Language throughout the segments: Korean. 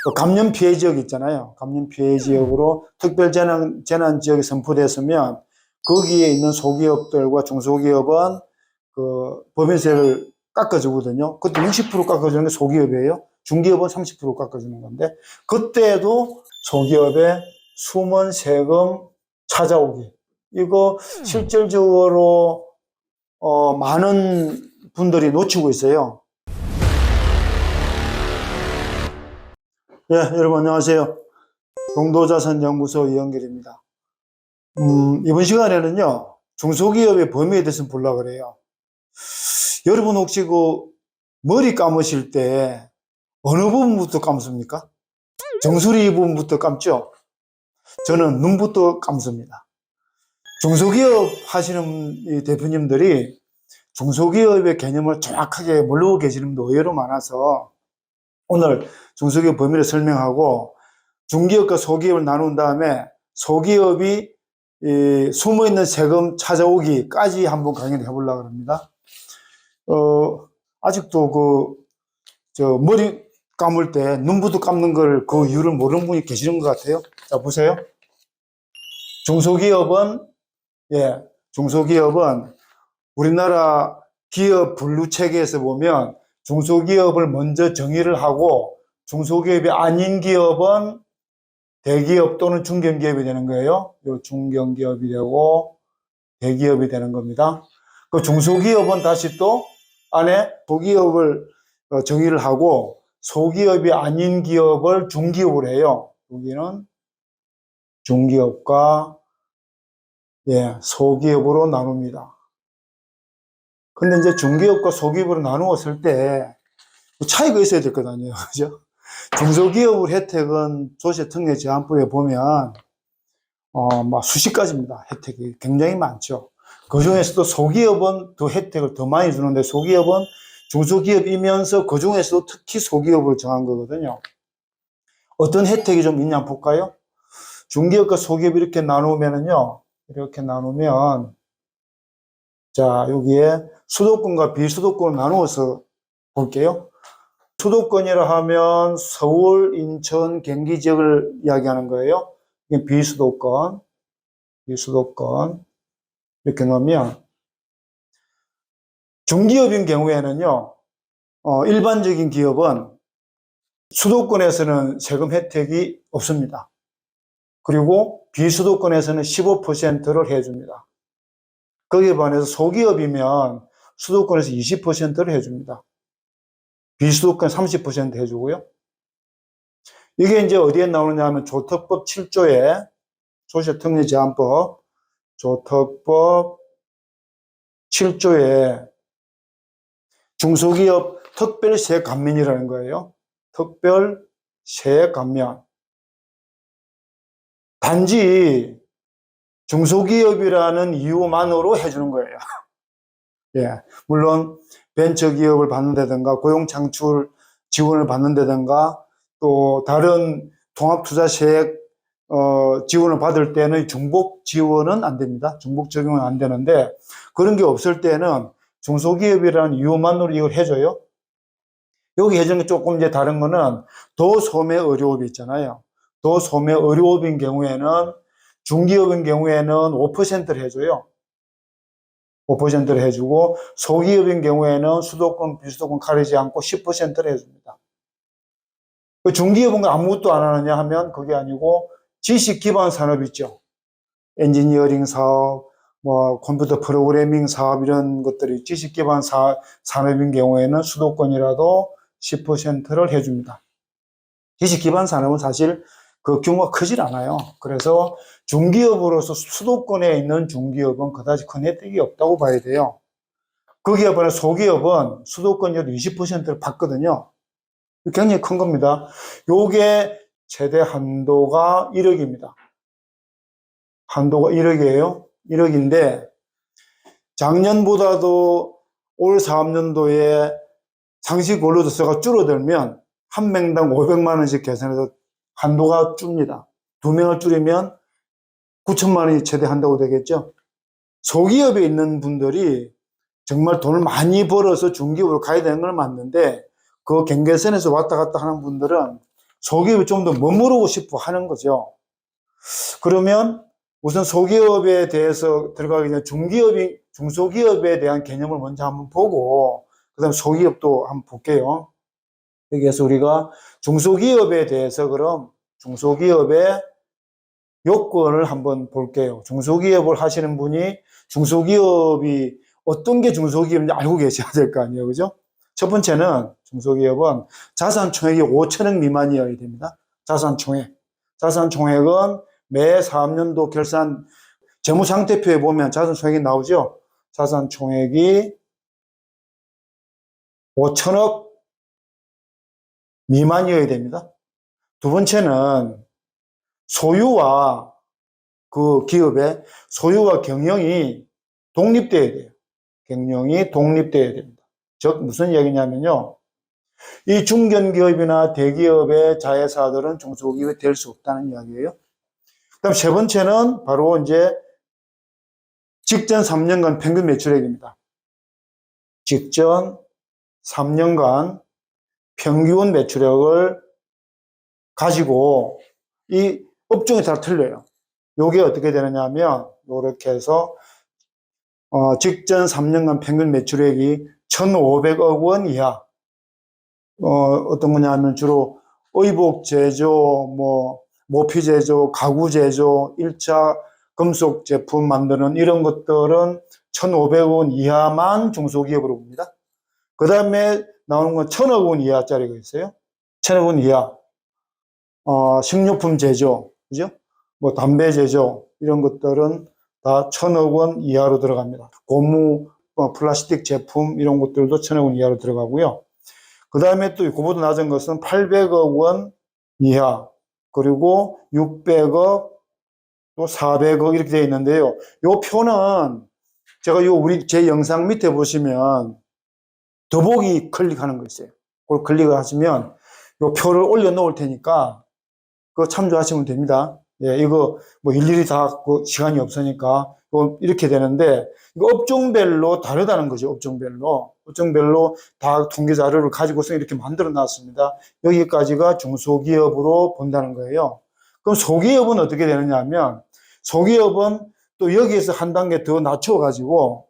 또 감염 피해 지역 있잖아요. 감염 피해 지역으로 특별 재난 지역이 선포됐으면 거기에 있는 소기업들과 중소기업은 그 법인세를 깎아주거든요. 그때 60% 깎아주는 게 소기업이에요. 중기업은 30% 깎아주는 건데, 그때도 소기업의 숨은 세금 찾아오기. 이거 실질적으로 많은 분들이 놓치고 있어요. 예, 여러분 안녕하세요. 동도자산연구소 이영길입니다. 이번 시간에는요, 중소기업의 범위에 대해서 보려고 그래요. 여러분 혹시 그 머리 감으실 때 어느 부분부터 감습니까? 정수리 부분부터 감죠? 저는 눈부터 감습니다. 중소기업 하시는 이 대표님들이 중소기업의 개념을 정확하게 모르고 계시는 분도 의외로 많아서 오늘 중소기업 범위를 설명하고 중기업과 소기업을 나눈 다음에 소기업이 숨어있는 세금 찾아오기까지 한번 강의를 해보려고 합니다. 아직도 머리 감을 때 눈부터 감는 걸 그 이유를 모르는 분이 계시는 것 같아요. 자, 보세요. 중소기업은 우리나라 기업 분류 체계에서 보면 중소기업을 먼저 정의를 하고 중소기업이 아닌 기업은 대기업 또는 중견기업이 되는 거예요. 요 중견기업이 되고 대기업이 되는 겁니다. 그 중소기업은 다시 또 안에 소기업을 정의를 하고 소기업이 아닌 기업을 중기업으로 해요. 여기는 중기업과 소기업으로 나눕니다. 근데 이제 중기업과 소기업으로 나누었을 때 차이가 있어야 될 거 아니에요. 그죠? 중소기업 혜택은 조세특례제한법에 보면 막 수십 가지입니다. 혜택이 굉장히 많죠. 그 중에서도 소기업은 더 혜택을 더 많이 주는데 소기업은 중소기업이면서 그 중에서도 특히 소기업을 정한 거거든요. 어떤 혜택이 좀 있냐 볼까요? 중기업과 소기업 이렇게 나누면은요, 이렇게 나누면, 자, 여기에 수도권과 비수도권을 나누어서 볼게요. 수도권이라 하면 서울, 인천, 경기 지역을 이야기하는 거예요. 이게 비수도권. 이렇게 놓으면, 중기업인 경우에는요, 일반적인 기업은 수도권에서는 세금 혜택이 없습니다. 그리고 비수도권에서는 15%를 해줍니다. 거기에 반해서 소기업이면 수도권에서 20%를 해줍니다. 비수도권 30% 해주고요. 이게 이제 어디에 나오느냐 하면 조특법 7조에 조세특례제한법 조특법 7조에 중소기업 특별세 감면이라는 거예요. 특별세 감면. 단지 중소기업이라는 이유만으로 해주는 거예요. 예, 물론 벤처기업을 받는다든가 고용창출 지원을 받는다든가 또 다른 통합투자세액 지원을 받을 때는 중복 지원은 안 됩니다. 중복 적용은 안 되는데 그런 게 없을 때는 중소기업이라는 이유만으로 이걸 해줘요. 여기 해주는 게 조금 이제 다른 거는 도소매의료업이 있잖아요. 도소매의료업인 경우에는 중기업인 경우에는 5%를 해줘요. 5%를 해주고 소기업인 경우에는 수도권, 비수도권 가리지 않고 10%를 해줍니다. 중기업은 아무것도 안 하느냐 하면 그게 아니고 지식 기반 산업 있죠. 엔지니어링 사업, 뭐 컴퓨터 프로그래밍 사업 이런 것들이 지식 기반 산업인 경우에는 수도권이라도 10%를 해줍니다. 지식 기반 산업은 사실 그 규모가 크질 않아요. 그래서 중기업으로서 수도권에 있는 중기업은 그다지 큰 혜택이 없다고 봐야 돼요. 거기에 반해 소기업은 수도권이라도 20%를 받거든요. 굉장히 큰 겁니다. 요게 최대 한도가 1억입니다. 한도가 1억이에요. 1억인데 작년보다도 올 사업년도에 상시 근로자수가 줄어들면 한 명당 500만 원씩 계산해서 한도가 줍니다. 2명을 줄이면 9천만 원이 최대 한다고 되겠죠. 소기업에 있는 분들이 정말 돈을 많이 벌어서 중기업으로 가야 되는 건 맞는데 그 경계선에서 왔다 갔다 하는 분들은 소기업에 좀 더 머무르고 싶어 하는 거죠. 그러면 우선 소기업에 대해서 들어가기 전에 중소기업에 대한 개념을 먼저 한번 보고, 그 다음 소기업도 한번 볼게요. 여기에서 우리가 중소기업에 대해서 그럼 중소기업의 요건을 한번 볼게요. 중소기업을 하시는 분이 중소기업이 어떤 게 중소기업인지 알고 계셔야 될 거 아니에요. 그죠? 첫 번째는 중소기업은 자산총액이 5천억 미만이어야 됩니다. 자산총액. 자산총액은 매 사업년도 결산 재무상태표에 보면 자산총액이 나오죠. 자산총액이 5천억 미만이어야 됩니다. 두 번째는 소유와 그 기업의 소유와 경영이 독립돼야 돼요. 경영이 독립돼야 됩니다. 즉 무슨 이야기냐면요. 이 중견기업이나 대기업의 자회사들은 중소기업이 될 수 없다는 이야기예요. 그다음 세 번째는 바로 이제 직전 3년간 평균 매출액입니다. 직전 3년간 평균 매출액을 가지고 이 업종이 다 틀려요. 요게 어떻게 되느냐 하면 이렇게 해서 직전 3년간 평균 매출액이 1,500억 원 이하. 어떤 거냐 하면 주로 의복 제조, 모피 제조, 가구 제조, 1차 금속 제품 만드는 이런 것들은 1,500억 원 이하만 중소기업으로 봅니다. 그 다음에 나오는 건 1,000억 원 이하짜리가 있어요. 1,000억 원 이하. 식료품 제조, 그죠? 담배 제조, 이런 것들은 다 1,000억 원 이하로 들어갑니다. 고무, 플라스틱 제품, 이런 것들도 1,000억 원 이하로 들어가고요. 그 다음에 또 그보다 낮은 것은 800억 원 이하, 그리고 600억, 또 400억 이렇게 되어 있는데요. 요 표는 제가 제 영상 밑에 보시면 더보기 클릭하는 거 있어요. 그걸 클릭을 하시면 요 표를 올려놓을 테니까 그거 참조하시면 됩니다. 예, 이거 일일이 다 시간이 없으니까 이렇게 되는데 이거 업종별로 다르다는 거죠. 업종별로 다 통계 자료를 가지고서 이렇게 만들어 놨습니다. 여기까지가 중소기업으로 본다는 거예요. 그럼 소기업은 어떻게 되느냐 하면 소기업은 또 여기에서 한 단계 더 낮춰 가지고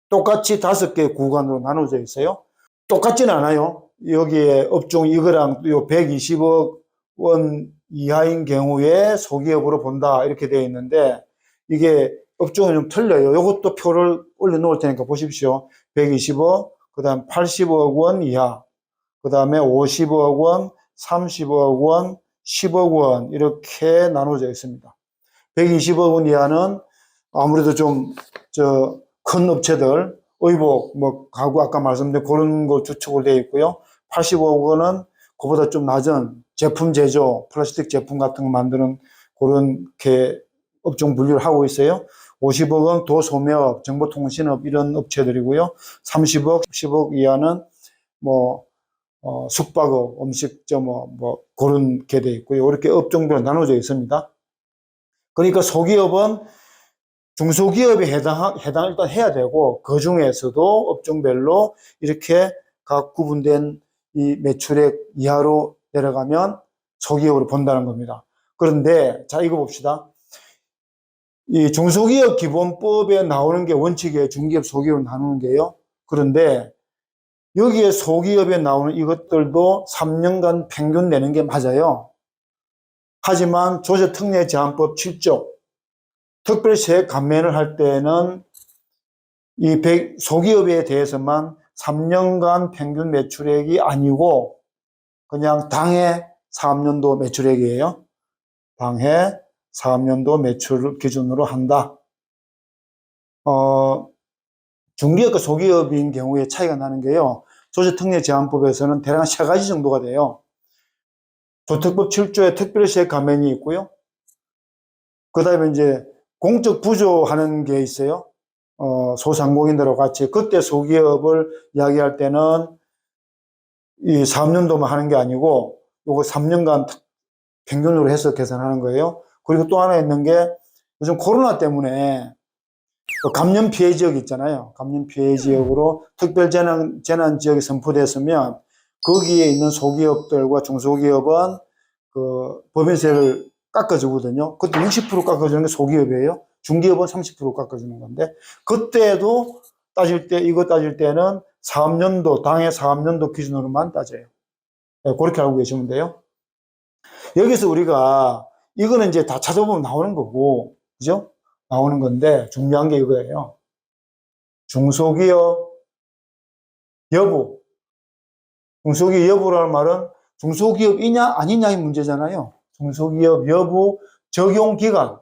똑같이 5개 구간으로 나눠져 있어요. 똑같지는 않아요. 여기에 업종 이거랑 요 120억 원 이하인 경우에 소기업으로 본다 이렇게 되어 있는데 이게 업종이 좀 틀려요. 이것도 표를 올려놓을 테니까 보십시오. 120억, 그 다음 80억 원 이하, 그 다음에 50억 원, 30억 원, 10억 원 이렇게 나눠져 있습니다. 120억 원 이하는 아무래도 좀 큰 업체들, 의복, 가구 아까 말씀드린 그런 거 주축으로 되어 있고요. 80억 원은 그보다 좀 낮은 제품 제조, 플라스틱 제품 같은 거 만드는 그런 업종 분류를 하고 있어요. 50억은 도소매업, 정보통신업 이런 업체들이고요. 30억, 10억 이하는 숙박업, 음식점 그런 게 돼 있고요. 이렇게 업종별로 나눠져 있습니다. 그러니까 소기업은 중소기업에 해당 일단 해야 되고 그 중에서도 업종별로 이렇게 각 구분된 이 매출액 이하로 내려가면 소기업으로 본다는 겁니다. 그런데 자 이거 봅시다. 이 중소기업 기본법에 나오는 게 원칙이에요. 중기업, 소기업을 나누는 게요. 그런데 여기에 소기업에 나오는 이것들도 3년간 평균 내는 게 맞아요. 하지만 조세특례제한법 7조 특별세 감면을 할 때는 이 소기업에 대해서만 3년간 평균 매출액이 아니고 그냥 당해 사업년도 매출액이에요. 당해 사업년도 매출을 기준으로 한다. 중기업과 소기업인 경우에 차이가 나는 게요. 조세특례제한법에서는 대략 3가지 정도가 돼요. 조특법 7조에 특별세 감면이 있고요. 그 다음에 이제 공적 부조하는 게 있어요. 소상공인들하고 같이. 그때 소기업을 이야기할 때는 이 사업년도만 하는 게 아니고 요거 3년간 평균으로 해서 계산하는 거예요. 그리고 또 하나 있는 게 요즘 코로나 때문에 감염 피해 지역 있잖아요. 감염 피해 지역으로 특별 재난 지역이 선포됐으면 거기에 있는 소기업들과 중소기업은 그 법인세를 깎아주거든요. 그때 60% 깎아주는 게 소기업이에요. 중기업은 30% 깎아주는 건데, 그때도 이거 따질 때는 사업연도, 당해 사업연도 기준으로만 따져요. 네, 그렇게 알고 계시면 돼요. 여기서 우리가, 이거는 이제 다 찾아보면 나오는 거고, 그죠? 나오는 건데, 중요한 게 이거예요. 중소기업 여부. 중소기업 여부라는 말은 중소기업이냐 아니냐의 문제잖아요. 중소기업 여부 적용 기간이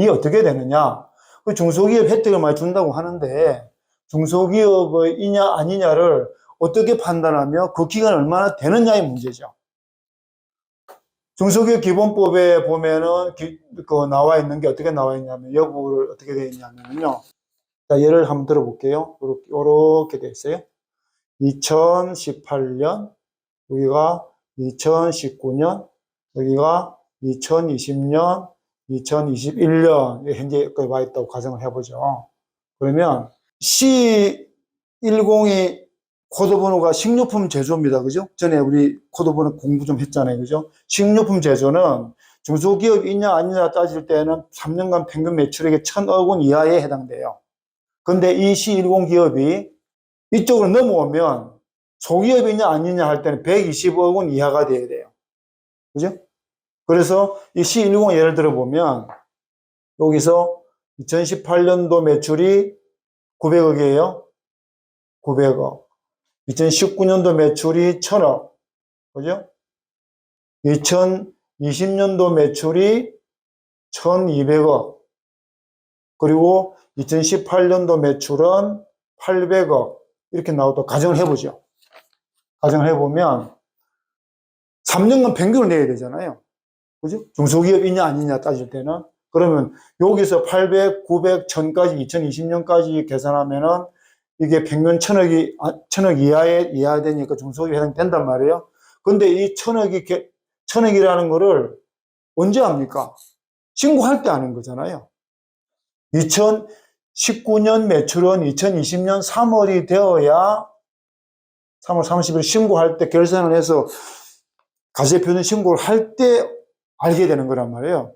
어떻게 되느냐. 그 중소기업 혜택을 많이 준다고 하는데 중소기업이냐 아니냐를 어떻게 판단하며 그 기간이 얼마나 되느냐의 문제죠. 중소기업 기본법에 보면은 그 나와 있는 게 어떻게 나와 있냐면 여부를 어떻게 되어 있냐면요. 자, 예를 한번 들어볼게요. 이렇게 되어 있어요. 2018년, 여기가 2019년, 여기가 2020년, 2021년, 현재 여기까지 와 있다고 가정을 해보죠. 그러면 C10이 코드 번호가 식료품 제조입니다. 그죠? 전에 우리 코드 번호 공부 좀 했잖아요. 그죠? 식료품 제조는 중소기업이냐 아니냐 따질 때는 3년간 평균 매출액의 1,000억 원 이하에 해당돼요. 근데 이 C10 기업이 이쪽으로 넘어오면 소기업이냐 아니냐 할 때는 120억 원 이하가 돼야 돼요. 그죠? 그래서 이 C10 예를 들어 보면 여기서 2018년도 매출이 900억이에요. 900억. 2019년도 매출이 1,000억. 그죠? 2020년도 매출이 1,200억. 그리고 2018년도 매출은 800억. 이렇게 나오도록 가정을 해보죠. 가정을 해보면 3년간 평균을 내야 되잖아요. 그죠? 중소기업이냐 아니냐 따질 때는. 그러면 여기서 800, 900, 1000까지 2020년까지 계산하면은 이게 평균 1,000억 이하에 되니까 중소기업에 해당된단 말이에요. 근데 이 1,000억이라는 거를 언제 합니까? 신고할 때 하는 거잖아요. 2019년 매출은 2020년 3월이 되어야 3월 30일 신고할 때 결산을 해서 가세표준 신고를 할 때 알게 되는 거란 말이에요.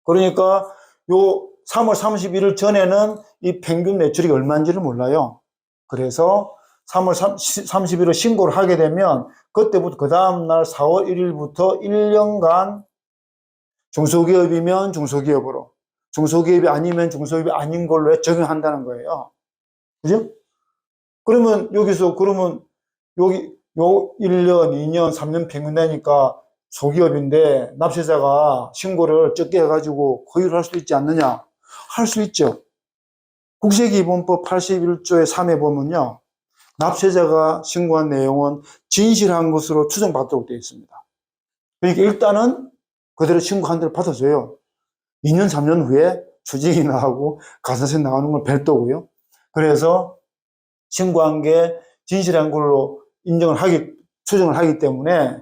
그러니까 요 3월 31일 전에는 이 평균 매출이 얼마인지를 몰라요. 그래서 3월 30일에 신고를 하게 되면 그때부터 그 다음날 4월 1일부터 1년간 중소기업이면 중소기업으로, 중소기업이 아니면 중소기업이 아닌 걸로 적용한다는 거예요. 그죠? 그러면 여기 요 1년, 2년, 3년 평균 되니까 소기업인데 납세자가 신고를 적게 해가지고 고의를 할 수 있지 않느냐? 할 수 있죠. 국세기본법 81조의 3에 보면요. 납세자가 신고한 내용은 진실한 것으로 추정받도록 되어 있습니다. 그러니까 일단은 그대로 신고한 대로 받아줘요. 2년, 3년 후에 추징이 나오고 가산세 나오는 건 별도고요. 그래서 신고한 게 진실한 걸로 추정을 하기 때문에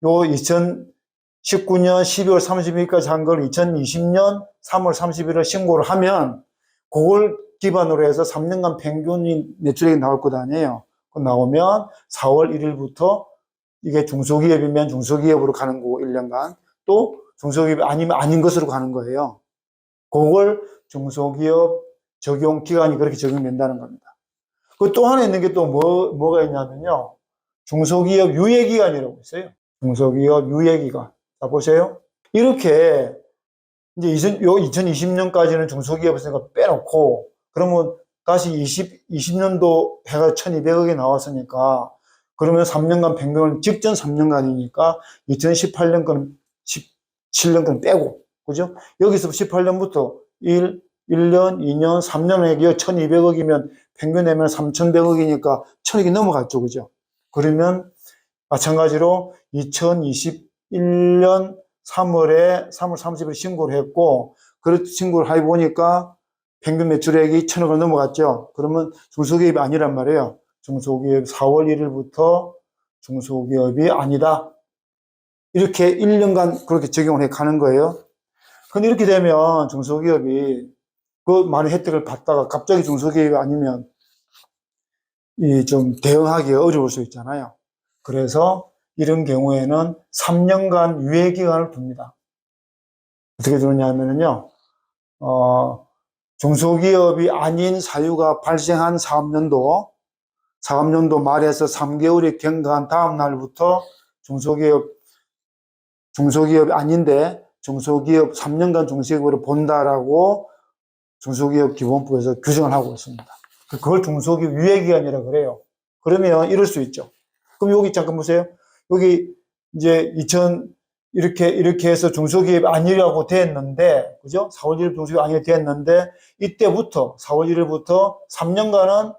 요 2019년 12월 30일까지 한 걸 2020년 3월 30일에 신고를 하면 그걸 기반으로 해서 3년간 평균 매출액이 나올 것 아니에요. 그 나오면 4월 1일부터 이게 중소기업이면 중소기업으로 가는 거고 1년간 또 중소기업이 아니면 아닌 것으로 가는 거예요. 그걸 중소기업 적용 기간이 그렇게 적용된다는 겁니다. 그 또 하나 있는 게 또 뭐가 있냐면요. 중소기업 유예기간이라고 있어요. 중소기업 유예기간. 자, 보세요. 이렇게 이제 2020년까지는 중소기업에서 빼놓고 그러면 다시 20년도 해가 1,200억이 나왔으니까 그러면 3년간 평균을 직전 3년간이니까 2018년 건 17년 건 빼고 그죠? 여기서 18년부터 1년, 2년, 3년에 1,200억이면 평균 내면 3,100억이니까 1,000억이 넘어갔죠. 그죠? 그러면 마찬가지로 2021년 3월 30일 신고를 했고, 신고를 해보니까 평균 매출액이 1,000억을 넘어갔죠. 그러면 중소기업이 아니란 말이에요. 중소기업 4월 1일부터 중소기업이 아니다. 이렇게 1년간 그렇게 적용을 해 가는 거예요. 근데 이렇게 되면 중소기업이 그 많은 혜택을 받다가 갑자기 중소기업이 아니면 이 좀 대응하기 어려울 수 있잖아요. 그래서 이런 경우에는 3년간 유예기간을 둡니다. 어떻게 두느냐면요, 중소기업이 아닌 사유가 발생한 사업연도 말에서 3개월이 경과한 다음 날부터 중소기업이 아닌데 중소기업 3년간 중소기업으로 본다라고 중소기업기본법에서 규정을 하고 있습니다. 그걸 중소기업 유예기간이라고 그래요. 그러면 이럴 수 있죠. 그럼 여기 잠깐 보세요. 여기 이제 이렇게 해서 중소기업이 아니라고 됐는데, 그죠? 4월 1일 중소기업이 아니라고 됐는데, 이때부터, 4월 1일부터 3년간은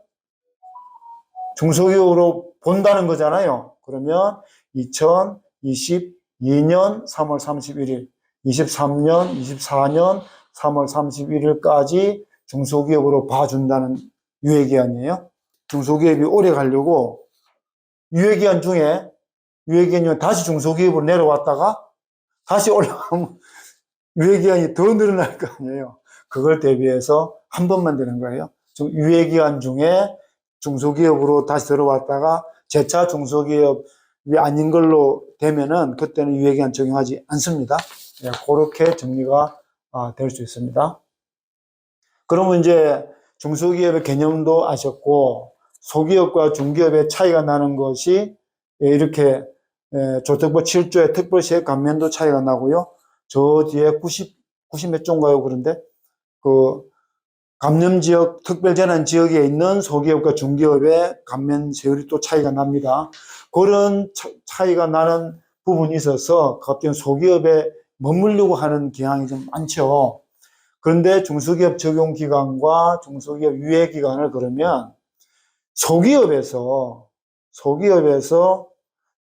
중소기업으로 본다는 거잖아요. 그러면 2022년 3월 31일, 23년, 24년 3월 31일까지 중소기업으로 봐준다는 유예기한이에요. 중소기업이 오래 가려고 유예기한 중에 다시 중소기업으로 내려왔다가 다시 올라가면 유예기한이 더 늘어날 거 아니에요. 그걸 대비해서 한 번만 되는 거예요. 유예기한 중에 중소기업으로 다시 들어왔다가 재차 중소기업이 아닌 걸로 되면은 그때는 유예기한 적용하지 않습니다. 네, 그렇게 정리가 될 수 있습니다. 그러면 이제 중소기업의 개념도 아셨고 소기업과 중기업의 차이가 나는 것이 이렇게 조특보 7조의 특별시액 감면도 차이가 나고요. 저 뒤에 90 몇 조인가요? 그런데 그 감염지역, 특별재난지역에 있는 소기업과 중기업의 감면세율이 또 차이가 납니다. 그런 차이가 나는 부분이 있어서 갑자기 소기업에 머물려고 하는 경향이 좀 많죠. 그런데 중소기업 적용기간과 중소기업 유예기간을 그러면 소기업에서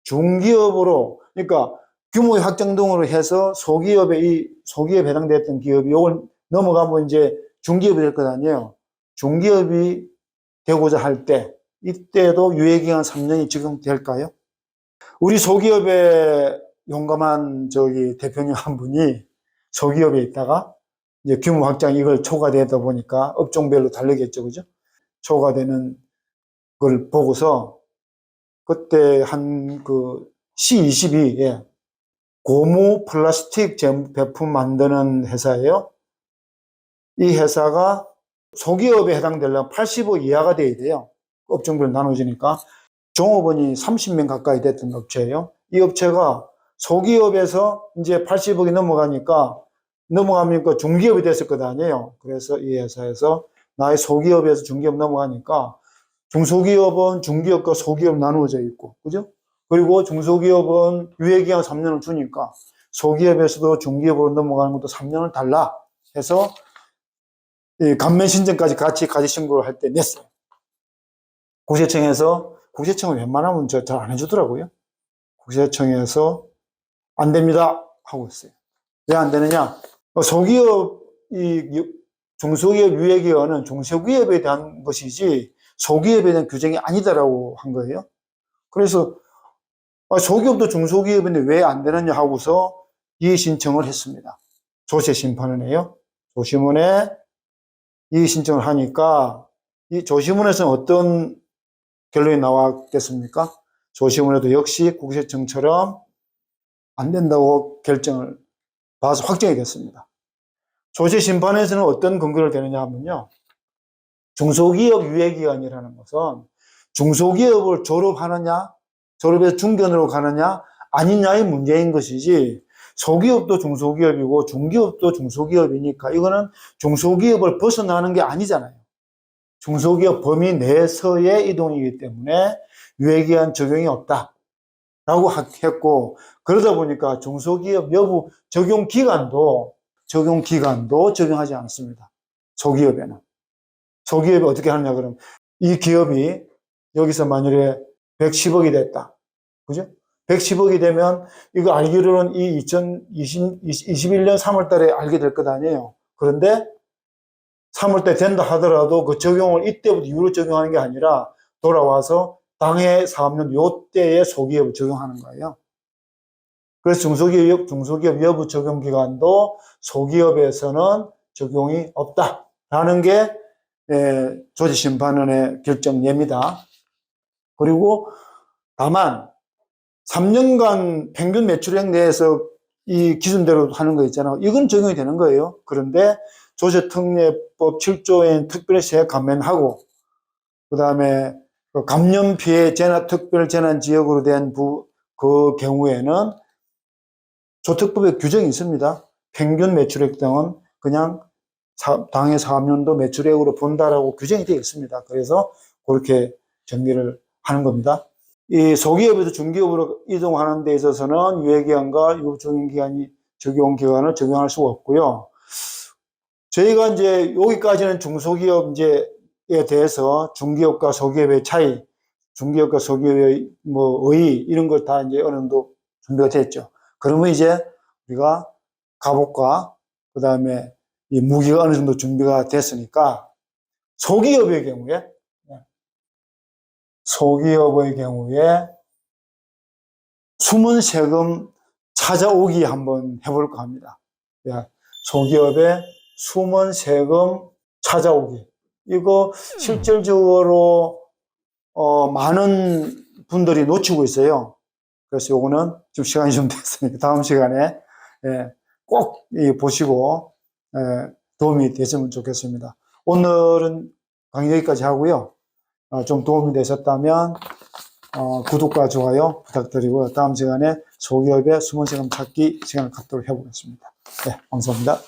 중기업으로, 그러니까 규모의 확장 등으로 해서 소기업에 해당됐던 기업이 이걸 넘어가면 이제 중기업이 될 것 아니에요. 중기업이 되고자 할 때, 이때도 유예기간 3년이 적용될까요? 우리 소기업의 용감한 대표님 한 분이 소기업에 있다가 이제 규모 확장 이걸 초과되다 보니까 업종별로 다르겠죠, 그죠? 초과되는 걸 보고서 그때 C22, 예, 고무 플라스틱 제품 만드는 회사예요. 이 회사가 소기업에 해당되려면 85 이하가 돼야 돼요. 업종별로 나눠지니까. 종업원이 30명 가까이 됐던 업체예요. 이 업체가 소기업에서 이제 80억이 넘어가니까 중기업이 됐을 것 아니에요. 그래서 이 회사에서 나의 소기업에서 중기업 넘어가니까 중소기업은 중기업과 소기업 나누어져 있고, 그죠? 그리고 중소기업은 유예기간 3년을 주니까 소기업에서도 중기업으로 넘어가는 것도 3년을 달라 해서 이 감면 신청까지 같이 가지 신고를 할 때 냈어요. 국세청은 웬만하면 잘 안 해주더라고요. 국세청에서 안 됩니다 하고 있어요. 왜 안 되느냐? 중소기업 유예기간은 중소기업에 대한 것이지 소기업에 대한 규정이 아니다라고 한 거예요. 그래서 소기업도 중소기업인데 왜 안 되느냐 하고서 이의신청을 했습니다. 조세심판원에요. 조심원에 이의신청을 하니까 이 조심원에서는 어떤 결론이 나왔겠습니까? 조심원에도 역시 국세청처럼 안 된다고 결정을 봐서 확정이 됐습니다. 조세심판에서는 어떤 근거를 대느냐 하면요. 중소기업 유예기간이라는 것은 중소기업을 졸업해서 중견으로 가느냐 아니냐의 문제인 것이지 소기업도 중소기업이고 중기업도 중소기업이니까 이거는 중소기업을 벗어나는 게 아니잖아요. 중소기업 범위 내에서의 이동이기 때문에 유예기간 적용이 없다라고 했고, 그러다 보니까 중소기업 여부 적용기간도 적용하지 않습니다. 소기업에는. 소기업이 어떻게 하느냐 그러면 이 기업이 여기서 만약에 110억이 됐다. 그죠? 110억이 되면 이거 알기로는 이 2021년 3월 달에 알게 될 것 아니에요. 그런데 3월 때 된다 하더라도 그 적용을 이때부터 이후로 적용하는 게 아니라 돌아와서 당해 사업년 요때에 소기업을 적용하는 거예요. 그래서 중소기업 여부 적용 기간도 소기업에서는 적용이 없다라는 게 조세심판원의 결정례입니다. 그리고 다만 3년간 평균 매출액 내에서 이 기준대로 하는 거 있잖아요. 이건 적용이 되는 거예요. 그런데 조세특례법 7조엔 특별세 감면하고 그 다음에 감염 피해 재난 특별 재난 지역으로 된 그 경우에는 조특법에 규정이 있습니다. 평균 매출액 등은 그냥 당해 사업연도 매출액으로 본다라고 규정이 되어 있습니다. 그래서 그렇게 정리를 하는 겁니다. 이 소기업에서 중기업으로 이동하는 데 있어서는 유예기간과 유급적용기간이 적용 기간을 적용할 수가 없고요. 저희가 이제 여기까지는 중소기업 에 대해서 중기업과 소기업의 차이, 중기업과 소기업의 의의 이런 걸 다 이제 어느 정도 준비가 됐죠. 그러면 이제 우리가 갑옷과 그 다음에 이 무기가 어느 정도 준비가 됐으니까 소기업의 경우에 숨은 세금 찾아오기 한번 해볼까 합니다. 소기업의 숨은 세금 찾아오기. 이거 실질적으로 많은 분들이 놓치고 있어요. 그래서 요거는 좀 시간이 좀 됐으니까 다음 시간에 꼭 보시고 도움이 되시면 좋겠습니다. 오늘은 강의 여기까지 하고요. 좀 도움이 되셨다면 구독과 좋아요 부탁드리고 다음 시간에 소기업의 숨은 세금 찾기 시간을 갖도록 해보겠습니다. 네, 감사합니다.